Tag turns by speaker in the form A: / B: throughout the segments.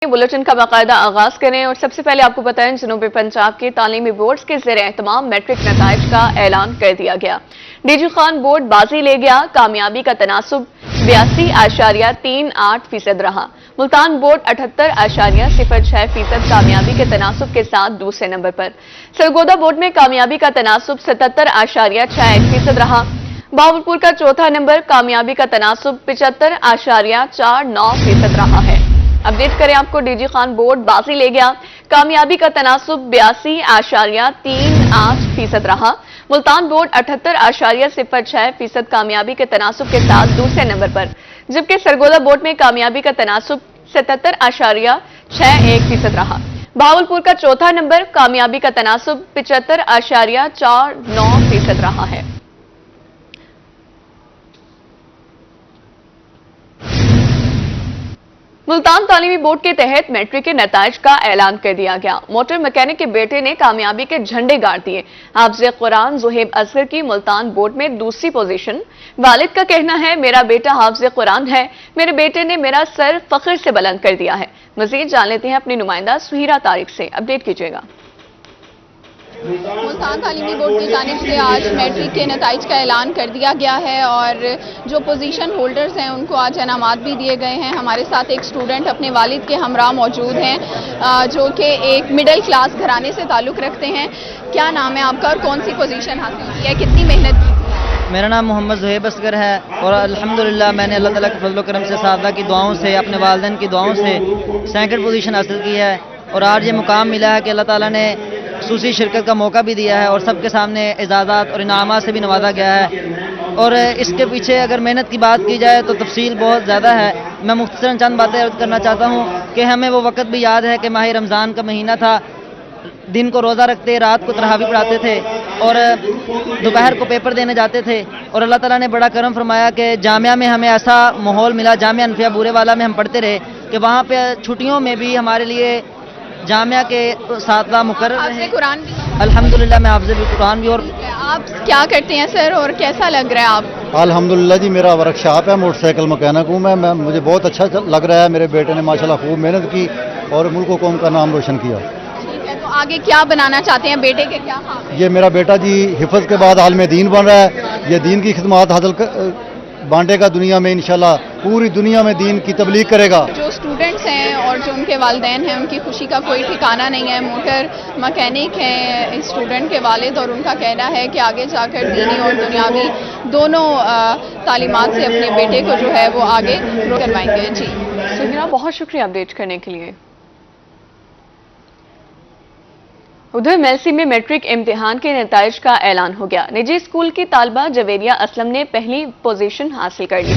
A: Bulletin का बाकायदा आगाज करें और सबसे पहले आपको बताएं जनूबी पंजाब के तालीमी बोर्ड्स के ज़ेरे एहतमाम मैट्रिक नताइज का ऐलान कर दिया गया। डीजी खान बोर्ड बाजी ले गया, कामयाबी का तनासुब 82.38% रहा। मुल्तान बोर्ड 78.06% कामयाबी के तनासुब के साथ दूसरे नंबर पर। सरगोदा बोर्ड में कामयाबी का तनासुब 77.61% रहा। बहावलपुर का चौथा नंबर, कामयाबी का तनासुब 75.49% रहा है। अपडेट करें आपको, डीजी खान बोर्ड बाजी ले गया, कामयाबी का तनासुब 82.38% रहा। मुल्तान बोर्ड 78.06% कामयाबी के तनासुब के साथ दूसरे नंबर पर, जबकि सरगोदा बोर्ड में कामयाबी का तनासुब 77.61% रहा। बहावलपुर का चौथा नंबर, कामयाबी का तनासुब 75.49% रहा है। मुल्तान तालीमी बोर्ड के तहत मैट्रिक के नताइज का ऐलान कर दिया गया। मोटर मैकेनिक के बेटे ने कामयाबी के झंडे गाड़ दिए। हाफिज़ कुरान ज़ुहैब असगर की मुल्तान बोर्ड में दूसरी पोजीशन। वालिद का कहना है, मेरा बेटा हाफिज़ कुरान है, मेरे बेटे ने मेरा सर फख्र से बुलंद कर दिया है। मजीद जान लेते हैं अपनी नुमाइंदा सुहीरा तारिक से। अपडेट कीजिएगा।
B: मुल्तान तालीमी बोर्ड की जानिब से आज मैट्रिक के नताइज का ऐलान कर दिया गया है और जो पोजीशन होल्डर्स हैं उनको आज इनामात भी दिए गए हैं। हमारे साथ एक स्टूडेंट अपने वालिद के हमरा मौजूद हैं जो कि एक मिडिल क्लास घराने से ताल्लुक़ रखते हैं। क्या नाम है आपका और कौन सी पोजीशन हासिल की है, कितनी मेहनत की?
C: मेरा नाम मोहम्मद ज़ुहैब असगर है और अल्हम्दुलिल्लाह मैंने अल्लाह ताला के फज़ल करम से, सादा की दुआओं से, अपने वालिदैन की दुआओं से सेकंड पोजीशन हासिल की है और आज ये मुकाम मिला है कि अल्लाह ताला ने खुसूसी शिरकत का मौका भी दिया है और सबके सामने एजाज़ात और इनामात से भी नवाजा गया है। और इसके पीछे अगर मेहनत की बात की जाए तो तफसील बहुत ज़्यादा है। मैं मुख्तसरन चंद बातें अर्ज़ करना चाहता हूँ कि हमें वो वक़्त भी याद है कि माह रमज़ान का महीना था, दिन को रोज़ा रखते, रात को तरावी पढ़ाते थे और दोपहर को पेपर देने जाते थे। और अल्लाह ताला ने बड़ा करम फरमाया कि जामिया में हमें ऐसा माहौल मिला, जामिया अनफिया बूरे वाला में हम पढ़ते रहे कि वहाँ पर छुट्टियों में भी हमारे लिए जामिया के सातवा मुकर्रर रहे।
B: कुरान भी
C: अल्हम्दुलिल्लाह मैं हाफ़िज़ कुरान भी। और
B: आप क्या करते हैं सर और कैसा लग रहा है आप?
D: अल्हम्दुलिल्लाह जी, मेरा वर्कशॉप है, मोटरसाइकिल मैकेनिक हूँ मैं। मुझे बहुत अच्छा लग रहा है। मेरे बेटे ने माशाल्लाह खूब मेहनत की और मुल्क व कौम का नाम रोशन किया।
B: ठीक है, तो आगे क्या बनाना चाहते हैं बेटे के, क्या ख्वाब है?
D: ये मेरा बेटा जी हिफ्ज़ के बाद आलिम दीन बन रहा है। ये दीन की खिदमत हासिल बांटेगा दुनिया में, इंशाल्लाह पूरी दुनिया में दीन की तबलीग करेगा।
B: जो स्टूडेंट्स हैं और जो उनके वालिदैन हैं उनकी खुशी का कोई ठिकाना नहीं है। मोटर मैकेनिक हैं इस स्टूडेंट के वालिद और उनका कहना है कि आगे जाकर दीनी और दुनियावी दोनों तालीमात से अपने बेटे को जो है वो आगे करवाएंगे। जी
A: सुहीरा, बहुत शुक्रिया अपडेट करने के लिए। उधर मेलसी में मैट्रिक इम्तिहान के नताइज का ऐलान हो गया। निजी स्कूल की तालबा जवेरिया असलम ने पहली पोजीशन हासिल कर ली।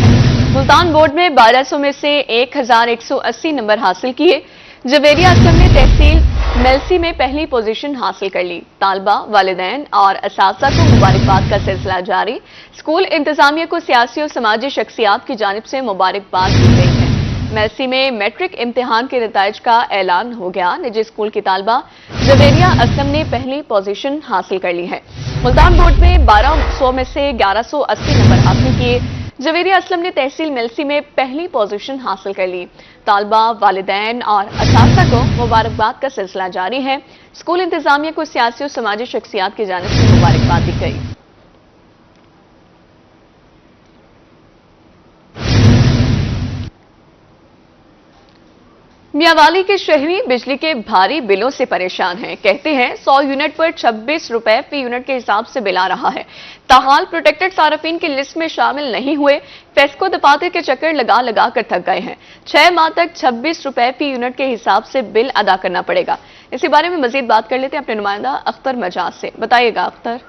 A: मुल्तान बोर्ड में 1200 में से 1180 नंबर हासिल किए। जवेरिया असलम ने तहसील मेलसी में पहली पोजीशन हासिल कर ली। तालबा, वालिदैन और असातिज़ा को मुबारकबाद का सिलसिला जारी। स्कूल इंतजामिया को सियासी और समाजी शख्सियात की जानिब से मुबारकबाद दी गई है। मेलसी में मैट्रिक इम्तिहान के नताइज का ऐलान हो गया। निजी स्कूल की तालबा जवेरिया असलम ने पहली पोजीशन हासिल कर ली है। मुल्तान बोर्ड में 1200 में से 1180 नंबर हासिल किए। जवेरिया असलम ने तहसील मेलसी में पहली पोजीशन हासिल कर ली। तालबा, वालिदैन और असातिज़ा को मुबारकबाद का सिलसिला जारी है। स्कूल इंतजामिया को सियासी और समाजी शख्सियात की जानिब से मुबारकबाद दी गई। मियांवाली के शहरी बिजली के भारी बिलों से परेशान हैं। कहते हैं 100 यूनिट पर 26 रुपए फी यूनिट के हिसाब से बिल आ रहा है। ताहाल प्रोटेक्टेड सार्फिन की लिस्ट में शामिल नहीं हुए। फेस्को दफातर के चक्कर लगा लगा कर थक गए हैं। 6 माह तक 26 रुपए फी यूनिट के हिसाब से बिल अदा करना पड़ेगा। इसी बारे में मजीद बात कर लेते हैं अपने नुमाइंदा अख्तर मजाज से। बताइएगा अख्तर।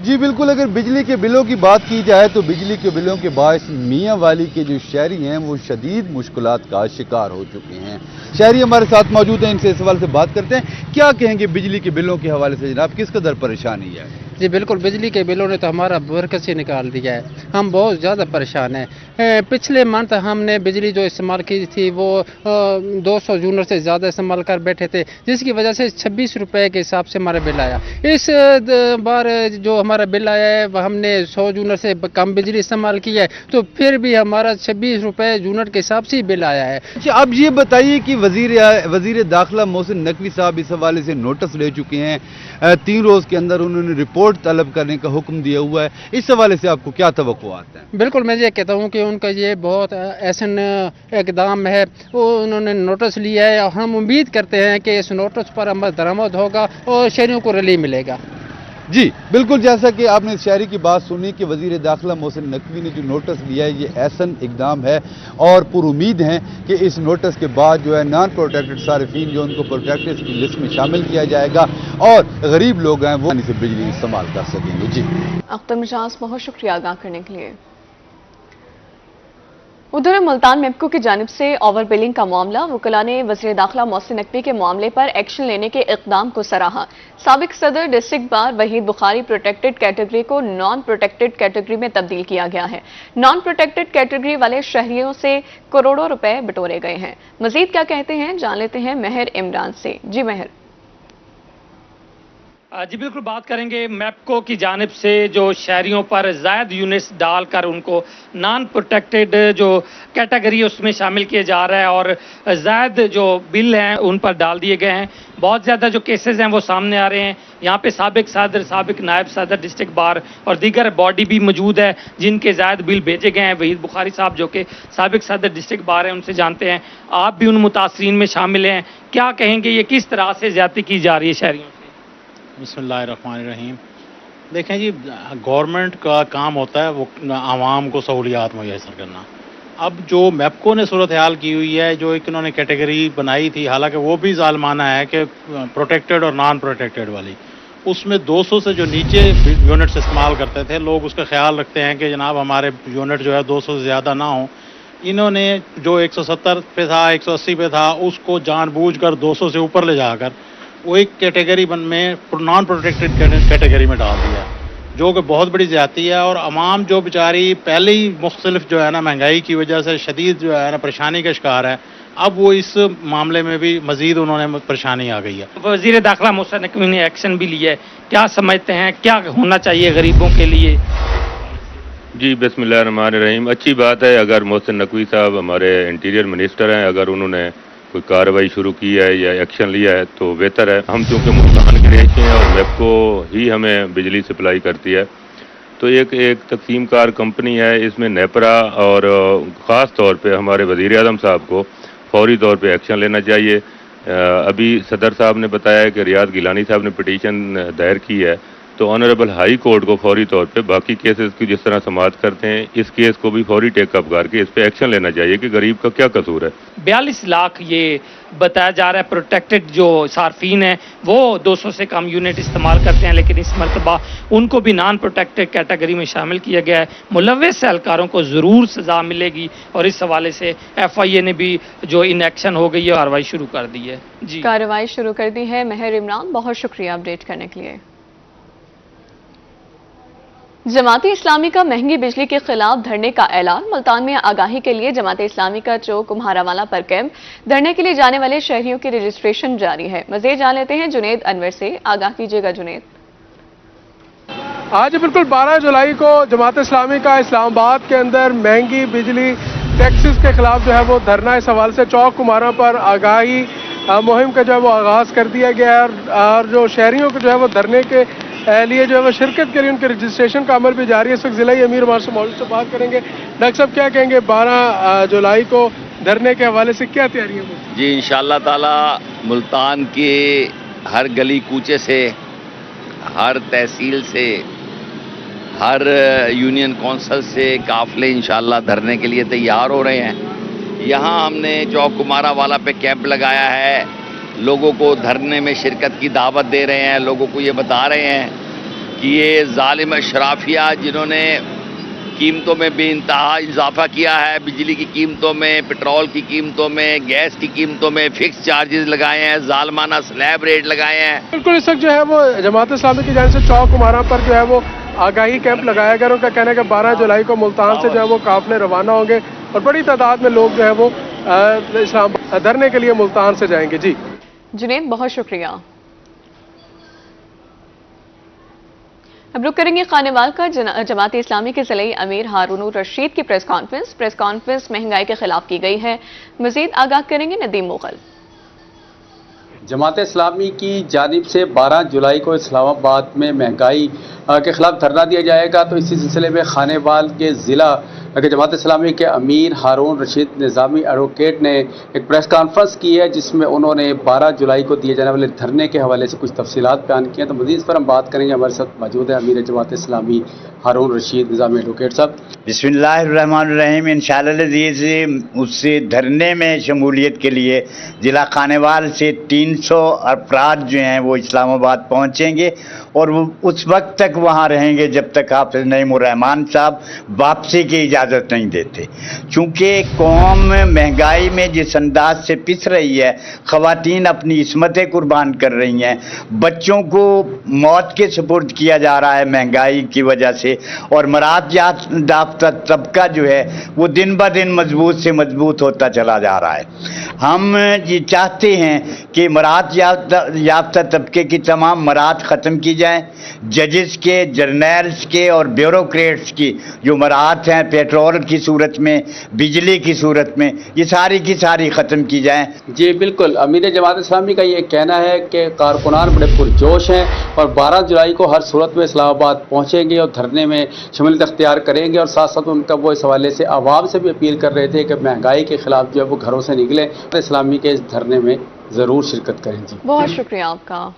E: जी बिल्कुल, अगर बिजली के बिलों की बात की जाए तो बिजली के बिलों के बायस मियांवाली के जो शहरी हैं वो शदीद मुश्किलात का शिकार हो चुके हैं। शहरी हमारे साथ मौजूद हैं, इनसे इस सवाल से बात करते हैं। क्या कहेंगे बिजली के बिलों के हवाले से जनाब, किस कदर परेशानी है?
F: जी बिल्कुल, बिजली के बिलों ने तो हमारा बरकस ही निकाल दिया है। हम बहुत ज़्यादा परेशान हैं। पिछले मंथ हमने बिजली जो इस्तेमाल की थी वो 200 यूनिट से ज़्यादा इस्तेमाल कर बैठे थे, जिसकी वजह से 26 रुपए के हिसाब से हमारा बिल आया। इस बार जो हमारा बिल आया है वह हमने 100 यूनिट से कम बिजली इस्तेमाल की है, तो फिर भी हमारा 26 रुपए यूनिट के हिसाब से ही बिल आया है।
E: अच्छा, अब ये बताइए कि वजीर दाखिला मोहसिन नकवी साहब इस हवाले से नोटिस ले चुके हैं। 3 रोज के अंदर उन्होंने रिपोर्ट तलब करने का हुक्म दिया हुआ है। इस हवाले से आपको क्या तवक्कुआत हैं?
F: बिल्कुल, मैं ये कहता हूँ कि उनका ये बहुत ऐसन इकदाम है, वो उन्होंने नोटिस लिया है और हम उम्मीद करते हैं कि इस नोटिस पर अमल दरामद होगा और शहरियों को रिलीफ मिलेगा।
E: जी बिल्कुल, जैसा कि आपने शहरी की बात सुनी कि वजीर दाखिला मोहसिन नकवी ने जो नोटिस लिया है ये ऐसन इकदाम है और पुरुमीद हैं कि इस नोटिस के बाद जो है नॉन प्रोटेक्टेड सारिफीन जो उनको प्रोटेक्टेड की लिस्ट में शामिल किया जाएगा और गरीब लोग हैं वो से बिजली इस्तेमाल कर सकेंगे। जी
A: अख्तर मिजाज, बहुत शुक्रिया आगाह करने के लिए। उधर मुल्तान मेपको की जानिब से ओवर बिलिंग का मामला, वकला ने वज़ीर दाखिला मोहसिन नकवी के मामले पर एक्शन लेने के इक़दाम को सराहा। साबिक सदर district bar Waheed Bukhari protected category को नॉन प्रोटेक्टेड कैटेगरी में तब्दील किया गया है। नॉन प्रोटेक्टेड कैटेगरी वाले शहरियों से करोड़ों रुपए बटोरे गए हैं। मजीद क्या कहते हैं जान लेते हैं महर इमरान से। जी महर।
G: जी बिल्कुल, बात करेंगे मैपको की जानिब से जो शहरियों पर ज़ायद यूनिट्स डालकर उनको नॉन प्रोटेक्टेड जो कैटेगरी उसमें शामिल किया जा रहा है और ज़ायद जो बिल हैं उन पर डाल दिए गए हैं। बहुत ज़्यादा जो केसेस हैं वो सामने आ रहे हैं। यहाँ पे साबिक सदर, साबिक नायब सदर डिस्ट्रिक्ट बार और दीगर बॉडी भी मौजूद है जिनके ज़ायद बिल भेजे गए हैं। वहीद बुखारी साहब जो कि साबिक सदर डिस्ट्रिक्ट बार हैं, उनसे जानते हैं, आप भी उन मुतासरीन में शामिल हैं, क्या कहेंगे ये किस तरह से ज़्यादती की जा रही है शहरियों से?
H: बिस्मिल्लाहिर्रहमानिर्रहीम। देखें जी, गवर्नमेंट का काम होता है वो आवाम को सहूलियात मुयसर करना। अब जो मैपको ने सूरत हाल की हुई है, जो एक इन्होंने कैटेगरी बनाई थी, हालांकि वो भी ज़ालमाना है कि प्रोटेक्टेड और नॉन प्रोटेक्टेड वाली, उसमें 200 से जो नीचे यूनिट्स इस्तेमाल करते थे लोग उसका ख्याल रखते हैं कि जनाब हमारे यूनिट जो है 200 से ज़्यादा ना हो। इन्होंने जो 170 पे था, 180 पे था, उसको जानबूझकर 200 से ऊपर ले जाकर वो एक कैटेगरी में नॉन प्रोटेक्टेड कैटेगरी में डाल दिया, जो कि बहुत बड़ी ज़्यादती है। और अवाम जो बेचारी पहले ही मुख्तलिफ जो है ना महंगाई की वजह से शदीद जो है ना परेशानी का शिकार है, अब वो इस मामले में भी मजीद उन्होंने परेशानी आ गई है।
G: वज़ीर दाखिला मोहसिन नकवी ने एक्शन भी लिया है, क्या समझते हैं क्या होना चाहिए गरीबों के लिए?
I: जी बिस्मिल्लाहिर्रहमानिर्रहीम। अच्छी बात है अगर मोहसिन नकवी साहब हमारे इंटीरियर मिनिस्टर हैं, अगर उन्होंने कोई कार्रवाई शुरू की है या एक्शन लिया है तो बेहतर है। हम चूँकि मुल्तान के रहिशी हैं और मैपको ही हमें बिजली सप्लाई करती है, तो एक तकसीम कार कंपनी है, इसमें नेपरा और ख़ास तौर पे हमारे वज़ीर आज़म साहब को फौरी तौर पे एक्शन लेना चाहिए। अभी सदर साहब ने बताया कि रियाद गिलानी साहब ने पिटीशन दायर की है, तो ऑनरेबल हाई कोर्ट को फौरी तौर पे बाकी केसेस की जिस तरह समाअत करते हैं इस केस को भी फौरी टेकअप करके इस पे एक्शन लेना चाहिए कि गरीब का क्या कसूर है।
G: 42 लाख ये बताया जा रहा है प्रोटेक्टेड जो सार्फिन हैं वो 200 से कम यूनिट इस्तेमाल करते हैं, लेकिन इस मरतबा उनको भी नॉन प्रोटेक्टेड कैटेगरी में शामिल किया गया है। मुलव्वस एहलकारों को ज़रूर सज़ा मिलेगी और इस हवाले से FIA ने भी जो इन एक्शन हो गई है कार्रवाई शुरू कर दी है। जी
A: कार्रवाई शुरू कर दी है। महर इमरान, बहुत शुक्रिया अपडेट करने के लिए। जमात इस्लामी का महंगी बिजली के खिलाफ धरने का ऐलान। मुल्तान में आगाही के लिए जमात इस्लामी का चौक कुम्हारावाला पर कैंप, धरने के लिए जाने वाले शहरियों की रजिस्ट्रेशन जारी है। मज़ीद जान लेते हैं जुनेद अनवर से। आगाह कीजिएगा जुनेद।
J: आज बिल्कुल 12 जुलाई को जमात इस्लामी का इस्लामाबाद के अंदर महंगी बिजली टैक्सेस के खिलाफ जो है वो धरना, इस हवाले से चौक कुम्हारा पर आगाही मुहिम का जो है वो आगाज़ कर दिया गया है और जो शहरियों को जो है वो धरने के लिए जो है वो शिरकत के लिए उनके रजिस्ट्रेशन का अमल भी जारी है। इस वक्त ज़िला अमीर हमारे से मौजूद से बात करेंगे। डॉक्टर साहब क्या कहेंगे, 12 जुलाई को धरने के हवाले से क्या तैयारियां हैं?
K: जी इंशाअल्लाह ताला मुल्तान के हर गली कूचे से, हर तहसील से, हर यूनियन कौंसिल से काफिले इंशाअल्लाह धरने के लिए तैयार हो रहे हैं। यहाँ हमने चौक कुमारा वाला पे कैंप लगाया है, लोगों को धरने में शिरकत की दावत दे रहे हैं, लोगों को ये बता रहे हैं कि ये जालिम अशराफिया जिन्होंने कीमतों में बेइंतहा इजाफा किया है। बिजली की कीमतों में, पेट्रोल की कीमतों में, गैस की कीमतों में फिक्स चार्जेस लगाए हैं, जालमाना स्लैब रेट लगाए हैं।
J: बिल्कुल इस वक्त जो है वो जमात इस्लामी की जानिब से चौक कुमारा पर जो है वो आगाही कैंप लगाया गया। उनका कहना है कि 12 जुलाई को मुल्तान से जो है वो काफिले रवाना होंगे और बड़ी तादाद में लोग जो है वो इस्लाम धरने के लिए मुल्तान से जाएंगे। जी
A: जुनैद, बहुत शुक्रिया। अब रुक करेंगे खानेवाल का। जमात इस्लामी के ज़िले अमीर हारून रशीद की प्रेस कॉन्फ्रेंस महंगाई के खिलाफ की गई है। मजीद आगाह करेंगे नदीम मुगल।
L: जमात इस्लामी की जानिब से 12 जुलाई को इस्लामाबाद में महंगाई के खिलाफ धरना दिया जाएगा। तो इसी सिलसिले में खानेवाल के ज़िला जमात इस्लामी के अमीर हारून रशीद निज़ामी एडवोकेट ने एक प्रेस कॉन्फ्रेंस की है, जिसमें उन्होंने 12 जुलाई को दिए जाने वाले धरने के हवाले से कुछ तफसीलात बयान किए हैं। तो मज़ीद पर हम बात करेंगे। हमारे साथ मौजूद है अमीर जमात इस्लामी हारून रशीद निज़ामी एडवोकेट साहब।
M: बिस्मिल्लाहिर्रहमानिर्रहीम। इंशाअल्लाह उससे धरने में शमूलियत के लिए ज़िला खानेवाल से 300 अफराद जो हैं वो इस्लामाबाद पहुँचेंगे और वो उस वक्त तक वहाँ रहेंगे जब तक हाफ़िज़ नईमुर्रहमान साहब वापसी की इजाज़त नहीं देते। चूँकि कौम महंगाई में जिस अंदाज से पिस रही है, ख़वातीन अपनी इस्मतें कुर्बान कर रही हैं, बच्चों को मौत के सुपुर्द किया जा रहा है महंगाई की वजह से, और मराद याफ्ता तबका जो है वो दिन ब दिन मजबूत से मजबूत होता चला जा रहा है। हम ये चाहते हैं कि मराद याफ्ता तबके की तमाम मराद ख़त्म की जाएँ। जजेस के, जर्नल्स के और ब्यूरोक्रेट्स की जो मराद हैं पेट्रोल की सूरत में, बिजली की सूरत में, ये सारी की सारी ख़त्म की जाएँ।
L: जी बिल्कुल, अमीर जमात इस्लामी का ये कहना है कि कारकुनान बड़े पुरजोश हैं और 12 जुलाई को हर सूरत में इस्लामाबाद पहुँचेंगे और धरने में शमूलियत अख्तियार करेंगे। और साथ साथ उनका वो इस हवाले से आवाम से भी अपील कर रहे थे कि महंगाई के खिलाफ जो है वो घरों से निकलें, तो इस्लामी के इस धरने में ज़रूर शिरकत करें। जी
A: बहुत शुक्रिया आपका।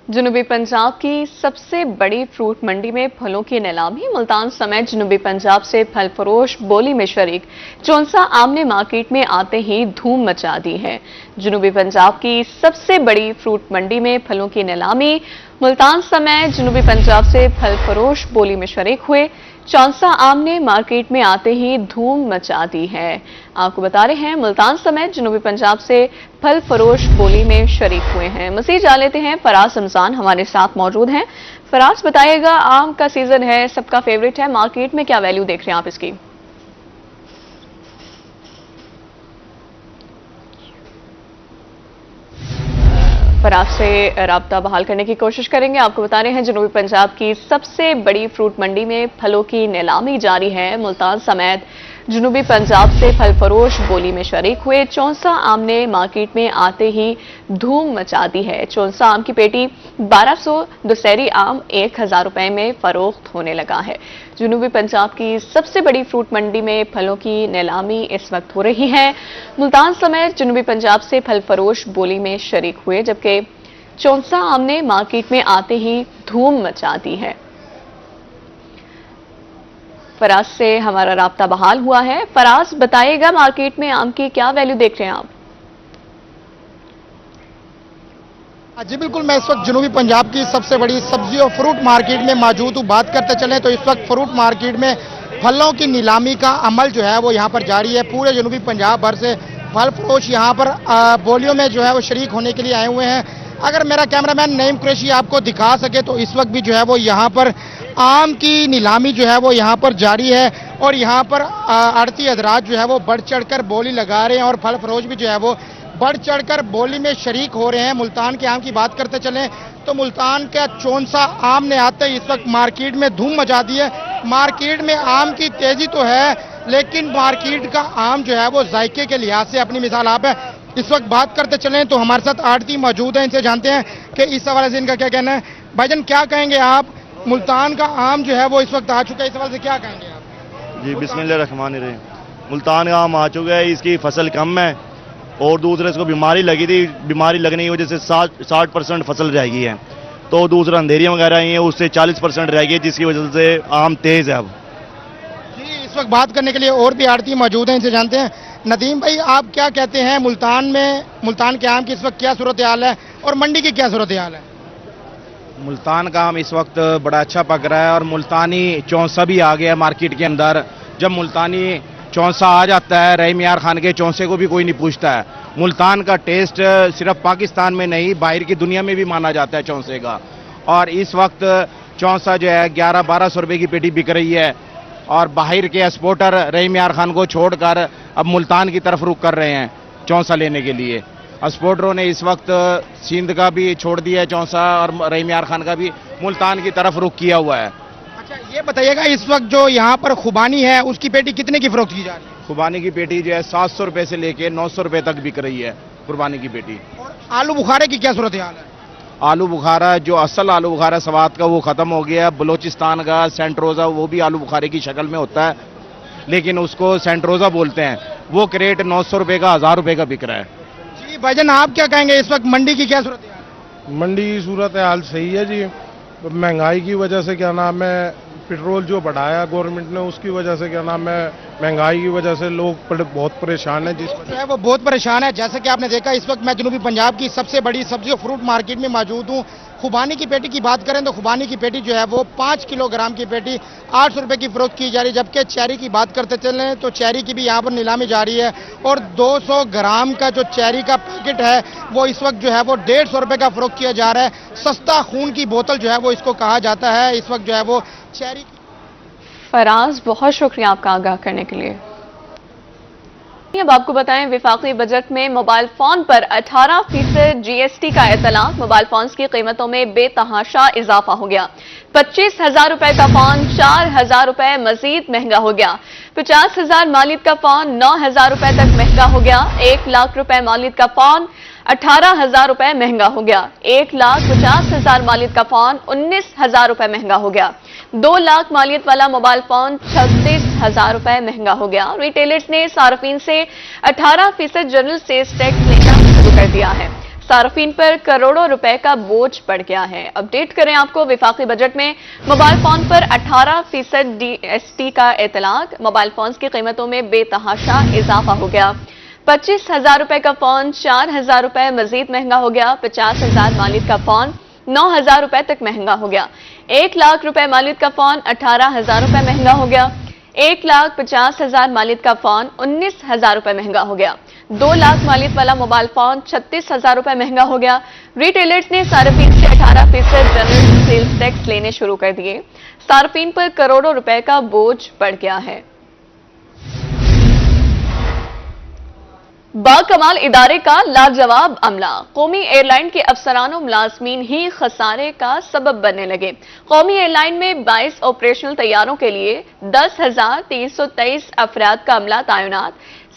A: जनूबी पंजाब की सबसे बड़ी फ्रूट मंडी में फलों की नीलामी। मुल्तान समेत जनूबी पंजाब से फल फरोश बोली में शरीक। चौंसा आम ने मार्केट में आते ही धूम मचा दी है। जनूबी पंजाब की सबसे बड़ी फ्रूट मंडी में फलों की नीलामी। मुल्तान समेत जनूबी पंजाब से फल फरोश बोली में शरीक हुए। चौंसा आम ने मार्केट में आते ही धूम मचा दी है। आपको बता रहे हैं मुल्तान समेत जनूबी पंजाब से फल फरोश बोली में शरीक हुए हैं। मज़ीद जान लेते हैं, फराज रमजान हमारे साथ मौजूद हैं। फराज, बताइएगा, आम का सीजन है, सबका फेवरेट है, मार्केट में क्या वैल्यू देख रहे हैं आप इसकी? फराज से राब्ता बहाल करने की कोशिश करेंगे। आपको बता रहे हैं जनूबी पंजाब की सबसे बड़ी फ्रूट मंडी में फलों की नीलामी जारी है। मुल्तान समेत जनूबी पंजाब से फल फरोश बोली में शरीक हुए। चौंसा आम ने मार्केट में आते ही धूम मचा दी है। चौंसा आम की पेटी 1200, दशहरी आम 1000 रुपए में फरोख्त होने लगा है। जनूबी पंजाब की सबसे बड़ी फ्रूट मंडी में फलों की नीलामी इस वक्त हो रही है। मुल्तान समेत जनूबी पंजाब से फल फरोश बोली में शरीक हुए, जबकि चौंसा आम ने मार्केट में आते ही धूम मचा दी है। फराज से हमारा राब्ता बहाल हुआ है। फराज, बताइएगा, मार्केट में आम की क्या वैल्यू देख रहे हैं आप?
N: जी बिल्कुल, मैं इस वक्त जनूबी पंजाब की सबसे बड़ी सब्जी और फ्रूट मार्केट में मौजूद हूँ। बात करते चलें तो इस वक्त फ्रूट मार्केट में फलों की नीलामी का अमल जो है वो यहाँ पर जारी है। पूरे जनूबी पंजाब भर से फल फरोश यहाँ पर बोलियों में जो है वो शरीक होने के लिए आए हुए हैं। अगर मेरा कैमरामैन नईम कुरैशी आपको दिखा सके तो इस वक्त भी जो है वो यहाँ पर आम की नीलामी जो है वो यहाँ पर जारी है और यहाँ पर आड़ती हजरात जो है वो बढ़ चढ़कर बोली लगा रहे हैं और फल फरोश भी जो है वो बढ़ चढ़कर बोली में शरीक हो रहे हैं। मुल्तान के आम की बात करते चलें तो मुल्तान का चौंसा आम ने आते ही इस वक्त मार्केट में धूम मचा दी है। मार्केट में आम की तेजी तो है, लेकिन मार्केट का आम जो है वो जायके के लिहाज से अपनी मिसाल आप है। इस वक्त बात करते चलें तो हमारे साथ आड़ती मौजूद हैं, इनसे जानते हैं कि इस हवाले से इनका क्या कहना है। भाईजान, क्या कहेंगे आप? मुल्तान का आम जो है वो इस वक्त आ चुका है, इस हवाले से क्या कहेंगे आप?
O: जी बिस्मिल्लाहिर्रहमानिर्रहीम। मुल्तान का आम आ चुका है, इसकी फसल कम है और दूसरे इसको बीमारी लगी थी, बीमारी लगने की वजह से 60% फसल रह गई है, तो दूसरा अंधेरियाँ वगैरह आई हैं उससे 40% रह गई, जिसकी वजह से आम तेज़ है। अब
N: जी इस वक्त बात करने के लिए और भी आड़ती मौजूद हैं, इनसे जानते हैं। नदीम भाई, आप क्या कहते हैं, मुल्तान के आम की इस वक्त क्या सूरत हाल है और मंडी की क्या सूरत हाल है?
P: ملتان کا آم اس وقت بڑا اچھا پک رہا ہے اور ملتانی چونسا بھی آ گیا ہے مارکیٹ کے اندر. جب ملتانی چونسا آ جاتا ہے رحیم یار خان کے چونسے کو بھی کوئی نہیں پوچھتا ہے. ملتان کا ٹیسٹ صرف پاکستان میں نہیں باہر کی دنیا میں بھی مانا جاتا ہے چونسے کا. اور اس وقت چونسا جو ہے 11-1200 روپے کی پیٹی بک رہی ہے اور باہر کے ایکسپورٹر رحیم یار خان کو چھوڑ کر اب ملتان کی طرف رخ کر رہے ہیں چونسا لینے کے لیے. ایکسپورٹروں نے اس وقت سندھ کا بھی چھوڑ دیا ہے چونسا اور رحیم یار خان کا بھی ملتان کی طرف رخ کیا ہوا ہے.
N: اچھا یہ بتائیے گا اس وقت جو یہاں پر خوبانی ہے اس کی پیٹی کتنے کی فروخت کی جا رہی ہے؟
P: خوبانی کی پیٹی جو ہے 700 روپے سے لے کے 900 روپے تک بک رہی ہے قربانی کی پیٹی.
N: اور آلو بخارے کی کیا صورتحال ہے؟
P: آلو بخارا جو اصل آلو بخارا سوات کا وہ ختم ہو گیا. بلوچستان کا سینٹ روزہ وہ بھی آلو بخارے کی شکل میں ہوتا ہے لیکن اس کو سینٹ روزہ بولتے ہیں. وہ کریٹ 900 روپے کا 1000 روپے کا بک رہا ہے.
N: جی بھائی جان آپ کیا کہیں گے اس وقت منڈی کی کیا صورتحال ہے؟
J: منڈی کی صورتحال صحیح ہے جی. مہنگائی کی وجہ سے کیا نام ہے پیٹرول جو بڑھایا گورنمنٹ نے اس کی وجہ سے کیا نام ہے مہنگائی کی وجہ سے لوگ بہت پریشان ہیں. جس
N: جو ہے وہ بہت پریشان ہے. جیسے کہ آپ نے دیکھا اس وقت میں جنوبی پنجاب کی سب سے بڑی سبزی اور فروٹ مارکیٹ میں موجود ہوں. خوبانی کی پیٹی کی بات کریں تو خوبانی کی پیٹی جو ہے وہ 5 کلو گرام کی پیٹی 800 روپے کی فروخت کی جا رہی ہے. جبکہ چیری کی بات کرتے چلیں تو چیری کی بھی یہاں پر نیلامی جاری ہے اور 200 گرام کا جو چیری کا پیکٹ ہے وہ اس وقت جو ہے وہ 150 روپے کا فروخت کیا جا رہا ہے. سستا خون کی بوتل جو ہے وہ اس کو کہا جاتا ہے. اس وقت جو ہے وہ چیری.
A: فراز بہت شکریہ آپ کا آگاہ کرنے کے لیے. اب آپ کو بتائیں وفاقی بجٹ میں موبائل فون پر 18% جی ایس ٹی کا اطلاق. موبائل فونز کی قیمتوں میں بے تحاشا اضافہ ہو گیا. 25,000 روپے کا فون 4,000 روپے مزید مہنگا ہو گیا. 50,000 مالیت کا فون 9,000 روپے تک مہنگا ہو گیا. 1 لاکھ روپے مالیت کا فون 18,000 روپے مہنگا ہو گیا. 1,50,000 مالیت کا فون 19,000 روپے مہنگا ہو گیا. 2 لاکھ مالیت والا موبائل فون 36,000 روپے مہنگا ہو گیا. ریٹیلرز نے صارفین سے 18% جنرل سیلز ٹیکس لینا شروع کر دیا ہے. صارفین پر کروڑوں روپے کا بوجھ پڑ گیا ہے. اپڈیٹ کریں آپ کو وفاقی بجٹ میں موبائل فون پر 18% ڈی ایس ٹی کا اطلاق. موبائل فونز کی قیمتوں میں بے تحاشا اضافہ ہو گیا. 25,000 روپے کا فون 4,000 روپے مزید مہنگا ہو گیا. 50,000 مالیت کا فون 9,000 روپے تک مہنگا ہو گیا. 1 لاکھ روپے مالیت کا فون 18,000 روپے مہنگا ہو گیا. 1,50,000 مالیت کا فون 19,000 روپے مہنگا ہو گیا. 2 لاکھ مالیت والا موبائل فون 36,000 روپے مہنگا ہو گیا. ریٹیلرز نے صارفین سے 18% جنرل سیلز ٹیکس لینے شروع کر دیے. صارفین پر کروڑوں روپے کا بوجھ پڑ گیا ہے. باکمال ادارے کا لاجواب عملہ. قومی ایئر لائن کے افسران و ملازمین ہی خسارے کا سبب بننے لگے. قومی ایئر لائن میں 22 آپریشنل طیاروں کے لیے 10,323 افراد کا عملہ تعینات.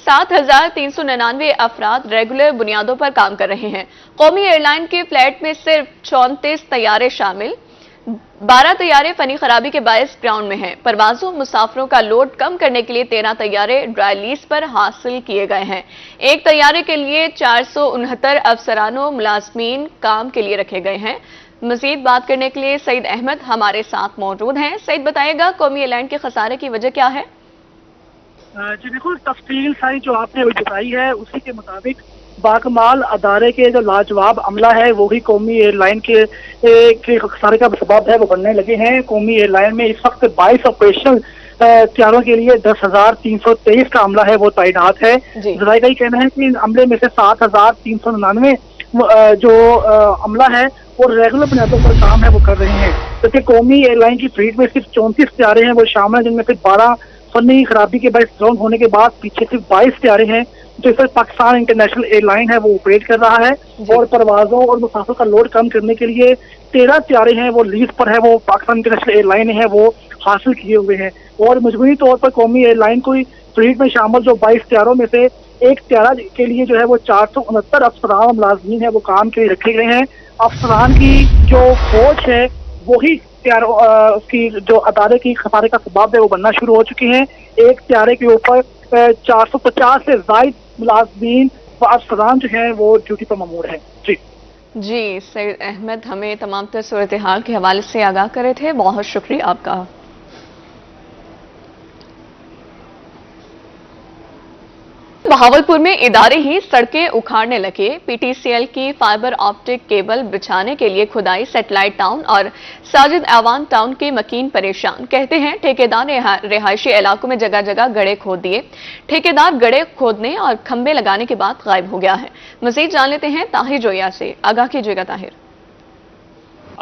A: 7,399 افراد ریگولر بنیادوں پر کام کر رہے ہیں. قومی ایئر لائن کے فلیٹ میں صرف 34 طیارے شامل. 12 طیارے فنی خرابی کے باعث گراؤنڈ میں ہیں. پروازوں مسافروں کا لوڈ کم کرنے کے لیے 13 طیارے ڈرائی لیز پر حاصل کیے گئے ہیں. ایک طیارے کے لیے 469 افسران و ملازمین کام کے لیے رکھے گئے ہیں. مزید بات کرنے کے لیے سعید احمد ہمارے ساتھ موجود ہیں. سعید بتائے گا قومی ایئر لائن کے خسارے کی وجہ کیا ہے؟
Q: جی بالکل تفصیل ساری جو آپ نے بتائی ہے اسی کے مطابق باکمال ادارے کے جو لاجواب عملہ ہے وہی قومی ایئر لائن کے خسارے کا سبب ہے وہ بننے لگے ہیں. قومی ایئر لائن میں اس وقت 22 آپریشنل طیاروں کے لیے 10,323 کا عملہ ہے وہ تعینات ہے. ذرائع کا یہ کہنا ہے کہ ان عملے میں سے 7,399 جو عملہ ہے وہ ریگولر بنیادوں پر کام ہے وہ کر رہے ہیں. جبکہ قومی ایئر لائن کی فلیٹ میں صرف 34 طیارے ہیں وہ شامل ہیں جن میں سے 12 فنی خرابی کے باعث ڈاؤن ہونے کے بعد پیچھے صرف 22 طیارے ہیں جو اس وقت پاکستان انٹرنیشنل ایئر لائن ہے وہ آپریٹ کر رہا ہے. اور پروازوں اور مسافر کا لوڈ کم کرنے کے لیے 13 طیارے ہیں وہ لیز پر ہے وہ پاکستان انٹرنیشنل ایئر لائن ہے وہ حاصل کیے ہوئے ہیں. اور مجموعی طور پر قومی ایئر لائن کو فلیٹ میں شامل جو 22 طیاروں میں سے ایک طیارہ کے لیے جو ہے وہ 469 افسران ملازمین ہے وہ کام کے لیے رکھے گئے ہیں. افسران کی جو فوج ہے وہی اس کی جو ادارے کی خسارے کا سبب ہے وہ بننا شروع ہو چکی ہیں. ایک طیارے کے اوپر 450 سے زائد ملازمین و افسران جو ہیں وہ ڈیوٹی پر مامور ہیں.
A: جی سعید احمد ہمیں تمام تر صورتحال کے حوالے سے آگاہ کرے تھے. بہت شکریہ آپ کا. बहावलपुर में इदारे ही सड़कें उखाड़ने लगे। पीटीसीएल की फाइबर ऑप्टिक केबल बिछाने के लिए खुदाई सैटेलाइट टाउन और साजिद आवान टाउन के मकीन परेशान। कहते हैं ठेकेदार ने रिहायशी इलाकों में जगह जगह गड्ढे खोद दिए। ठेकेदार गड्ढे खोदने और खंबे लगाने के बाद गायब हो गया है। मजीद जान लेते हैं ताहिर जोया से। आगाह कीजिएगा ताहिर।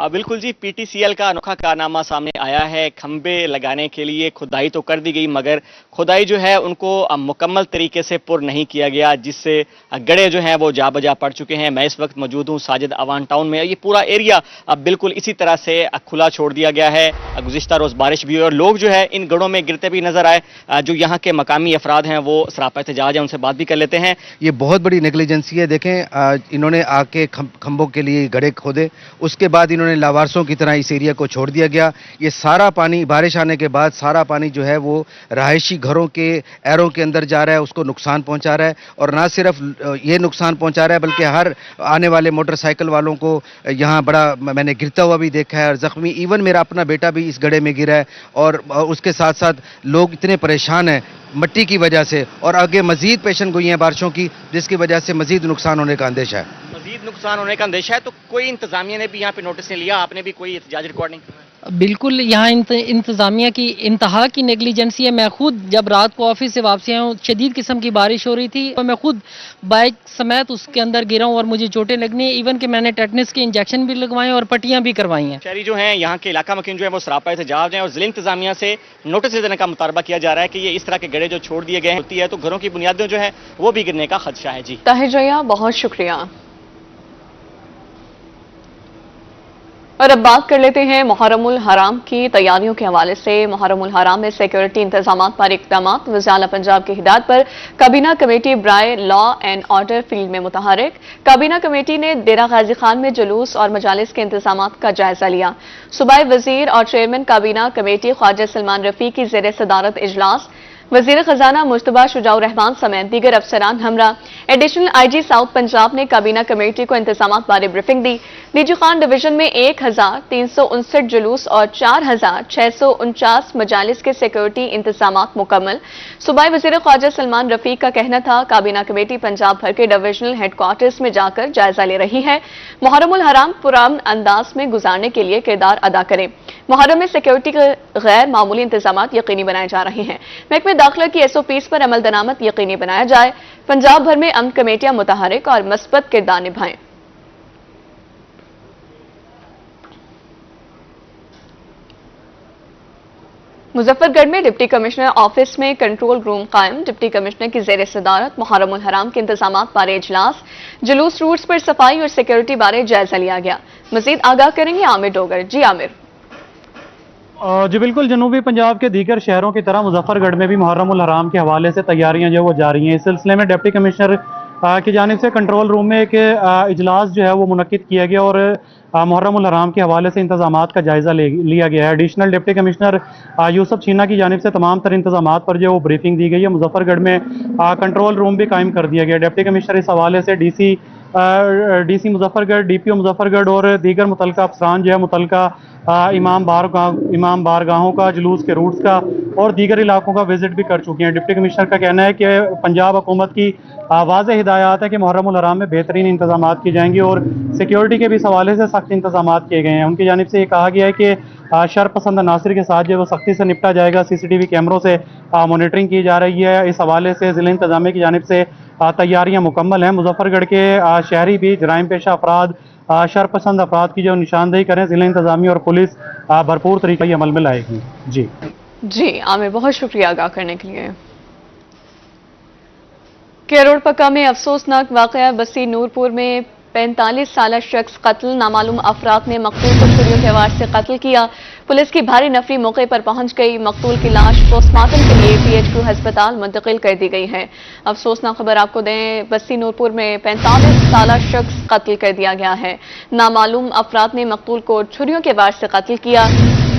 R: बिल्कुल जी, पीटीसीएल का अनोखा कारनामा सामने आया है। खंबे लगाने के लिए खुदाई तो कर दी गई, मगर खुदाई जो है उनको मुकम्मल तरीके से पुर नहीं किया गया, जिससे गड्ढे जो हैं वो जा बजा पड़ चुके हैं। मैं इस वक्त मौजूद हूँ साजिद आवान टाउन में। ये पूरा एरिया बिल्कुल इसी तरह से खुला छोड़ दिया गया है। गुज़िश्ता रोज़ बारिश भी हुई और लोग जो है इन गड्ढों में गिरते भी नजर आए। जो यहाँ के मकामी अफराद हैं वो सरापा एहतजाज है, उनसे बात भी कर लेते हैं।
S: ये बहुत बड़ी नेग्लिजेंसी है। देखें, इन्होंने आके खंभों के लिए गड्ढे खोदे, उसके बाद इन्होंने लावारसों की तरह इस एरिया को छोड़ दिया गया। ये सारा पानी बारिश आने के बाद सारा पानी जो है वो रहायशी घरों के एरों के अंदर जा रहा है, उसको नुकसान पहुंचा रहा है। और ना सिर्फ ये नुकसान पहुंचा रहा है बल्कि हर आने वाले मोटरसाइकिल वालों को यहाँ बड़ा मैंने गिरता हुआ भी देखा है और जख्मी। इवन मेरा अपना बेटा भी इस गड्ढे में गिरा है और उसके साथ साथ लोग इतने परेशान हैं मट्टी की वजह से, और आगे मजीद पेशन गोई हैं बारिशों की, जिसकी वजह से मजीद नुकसान होने का अंदेशा है।
R: मजीद नुकसान होने का अंदेशा है, तो कोई इंतजामिया ने भी यहाँ पे नोटिस नहीं लिया? आपने भी कोई एहतजाज रिकॉर्डिंग?
T: बिल्कुल, यहाँ इंतजामिया की इंतहा की नेग्लिजेंसी है। मैं खुद जब रात को ऑफिस से वापसी आया हूँ, शदीद किस्म की बारिश हो रही थी और मैं खुद बाइक समेत उसके अंदर गिरा हूँ और मुझे चोटें लगनी है। इवन कि मैंने टेटनस के इंजेक्शन भी लगवाए और पट्टियाँ भी करवाई हैं।
R: शहरी जो हैं, यहाँ के इलाका मकीन जो है वो सरापा एहतजाज हैं और जिला इंतजामिया से नोटिस देने का मुतालबा किया जा रहा है कि ये इस तरह के गड्ढे जो छोड़ दिए गए होती है तो घरों की बुनियादें जो है वो भी गिरने का खदशा है। जी
A: ताहिर जोया, बहुत शुक्रिया। और अब बात कर लेते हैं मुहर्रमुल हराम की तैयारियों के हवाले से। मुहर्रमुल हराम में सिक्योरिटी इंतजाम पर इकदाम। वज़ीर पंजाब की हिदायत पर काबीना कमेटी बराए लॉ एंड ऑर्डर फील्ड में मुतहरिक। काबीना कमेटी ने डेरा गाजी खान में जुलूस और मजालिस के इंतजाम का जायजा लिया। सूबाई वजीर और चेयरमैन काबीना कमेटी ख्वाजा सलमान रफी की ज़ेर सदारत इजलास। वजीर खजाना मुस्तफा शुजाउर रहमान समेत दीगर अफसरान हमरा। एडिशनल आईजी साउथ पंजाब ने काबीना कमेटी को इंतजाम बारे ब्रीफिंग दी। डीजी खान डिवीजन में 1359 जुलूस और 4649 मजालिस के सिक्योरिटी इंतजाम मुकम्मल। सूबाई वजीर ख्वाजा सलमान रफी का कहना था काबीना कमेटी पंजाब भर के डिविजनल हेडक्वार्टर्स में जाकर जायजा ले रही है। मुहर्रमुल हराम पुरान अंदाज में गुजारने के लिए किरदार अदा करें। मुहर्रम में सिक्योरिटी के गैर मामूली इंतजाम यकीनी बनाए जा रहे हैं। महकमे दाखिला की एसओपीज पर अमल दरामद यकीनी बनाया जाए। पंजाब भर में अमन कमेटियां मुतहरिक और मस्बत किरदार निभाएं। मुजफ्फरगढ़ में डिप्टी कमिश्नर ऑफिस में कंट्रोल रूम कायम। डिप्टी कमिश्नर की जेर सदारत मुहर्रमुल हराम के इंतजाम बारे इजलास। जुलूस रूट्स पर सफाई और सिक्योरिटी बारे जायजा लिया गया। मजीद आगाह करेंगे आमिर डोगर। जी आमिर।
U: जी बिल्कुल, जनूबी पंजाब के दीगर शहरों की तरह मुजफ्फरगढ़ में भी मुहर्रमुल हराम के हवाले से तैयारियां जो वो जारी हैं। इस सिलसिले में डिप्टी कमिश्नर की जानिब से कंट्रोल रूम में एक इजलास जो है वो मुनक्किद किया गया और मुहर्रमुल हराम के हवाले से इंतजामात का जायजा लिया गया है। एडिशनल डिप्टी कमिश्नर यूसुफ छीना की जानिब से तमाम तर इंतजामात पर जो वो ब्रीफिंग दी गई है। मुजफ्फरगढ़ में कंट्रोल रूम भी कायम कर दिया गया। डिप्टी कमिश्नर इस हवाले से डीसी मुजफ्फरगढ़, डीपीओ मुजफ्फरगढ़ और दीगर मुतलका अफसरान जो है मुतलका इमाम बारगाहों का, जुलूस के रूट्स का और दीगर इलाकों का विजिट भी कर चुके हैं। डिप्टी कमिश्नर का कहना है कि पंजाब हुकूमत की वाज़ेह हिदायत है कि मुहर्रमुल हराम में बेहतरीन इंतजाम किए जाएंगे और सिक्योरिटी के भी इस हवाले से सख्त इंतजाम किए गए हैं। उनकी जानिब से ये कहा गया है कि शर पसंद अनासर के साथ जो वो सख्ती से निपटा जाएगा। सीसीटीवी कैमरों से मॉनिटरिंग की जा रही है। इस हवाले से जिला इंतजामिया की जानिब से तैयारियां मुकम्मल हैं। मुजफ्फरगढ़ के शहरी भी जराइम पेशा अफराद, शरपसंद अफराद की जो निशानदेही करें, जिला इंतजामिया और पुलिस भरपूर तरीके से अमल में लाएगी। जी
A: आमिर, बहुत शुक्रिया आगाह करने के लिए। केरोड़ पक्का में अफसोसनाक वाकया। बस्ती नूरपुर में 45 साल शख्स कत्ल। नामालूम अफराद ने मकतूल को छुरियों के वार से कत्ल किया। पुलिस की भारी नफरी मौके पर पहुंच गई। मकतूल की लाश पोस्टमार्टम के लिए PHQ अस्पताल मुंतकिल कर दी गई है। अफसोसनाक खबर आपको दें, बस्ती नूरपुर में 45 साल शख्स कत्ल कर दिया गया है। नामालूम अफराद ने मकतूल को छुरियों के वार से कत्ल किया।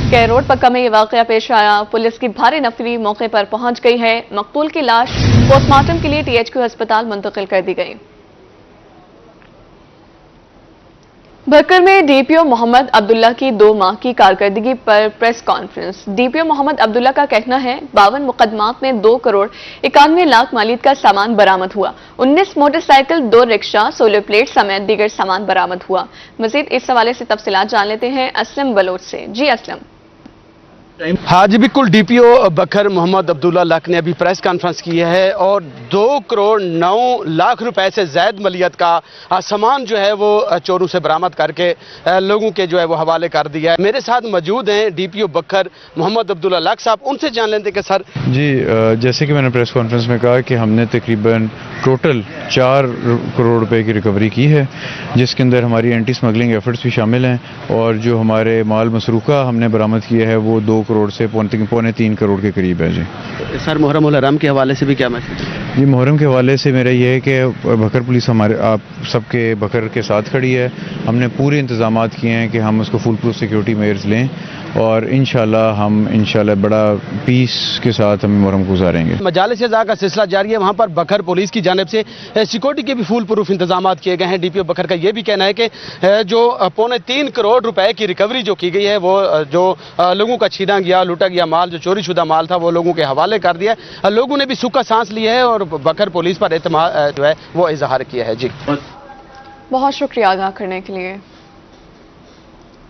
A: केरोड़ पक्का में यह वाकया पेश आया। पुलिस की भारी नफरी मौके पर पहुंच गई है। मकतूल की लाश पोस्टमार्टम के लिए THQ अस्पताल मुंतकिल कर दी गई। बकर में डीपीओ मोहम्मद अब्दुल्ला की 2 माह की कारकर्दगी पर press conference. DPO Mohammad Abdullah का कहना है 52 मुकदमात में 2 करोड़ 91 लाख मालियत का सामान बरामद हुआ। 19 मोटरसाइकिल, 2 रिक्शा, सोलर प्लेट समेत दीगर सामान बरामद हुआ। मजीद इस हवाले से तफसीलात जान लेते हैं असलम बलोच से। जी असलम।
C: हाँ जी बिल्कुल, डीपीओ बकर मोहम्मद अब्दुल्ला लक ने अभी प्रेस कॉन्फ्रेंस की है और 2 करोड़ 9 लाख रुपए से ज़ायद मलियत का सामान जो है वो चोरों से बरामद करके लोगों के जो है वो हवाले कर दिया है। मेरे साथ मौजूद हैं डीपीओ बकर मोहम्मद अब्दुल्ला लक साहब, उनसे जान लेते हैं कि सर
V: जी जैसे कि मैंने प्रेस कॉन्फ्रेंस में कहा कि हमने तकरीबन टोटल 4 करोड़ रुपए की रिकवरी की है, जिसके अंदर हमारी एंटी स्मगलिंग एफर्ट्स भी शामिल हैं और जो हमारे माल मसरूका हमने बरामद किया है वो 2 करोड़ से 3.25 करोड़ के करीब है। जी
C: सर, मुहर्रम उल हराम के हवाले से भी क्या मैसेज?
V: जी मुहर्रम के हवाले से मेरा ये है कि बकर पुलिस हमारे आप सबके बकर के साथ खड़ी है। हमने पूरे इंतजामात किए हैं कि हम उसको फुल प्रूफ सिक्योरिटी मेजर्स लें और इंशाल्लाह बड़ा पीस के साथ हम मुहर्रम गुजारेंगे।
C: मजालिस अज़ा का सिलसिला जारी है, वहाँ पर बकर पुलिस की जानिब से सिक्योरिटी के भी फुल प्रूफ इंतजाम किए गए हैं। डीपीओ बकर का ये भी कहना है कि जो 3.25 करोड़ रुपए की रिकवरी जो की गई है वो जो लोगों का छीना गया, लूटा गया माल, जो चोरी शुदा माल था वो लोगों के हवाले कर दिया है। लोगों ने भी सूखा सांस लिया है और बकर पुलिस पर एतमाद जो है वो इजहार किया है। जी
A: बहुत शुक्रिया आगाह करने के लिए।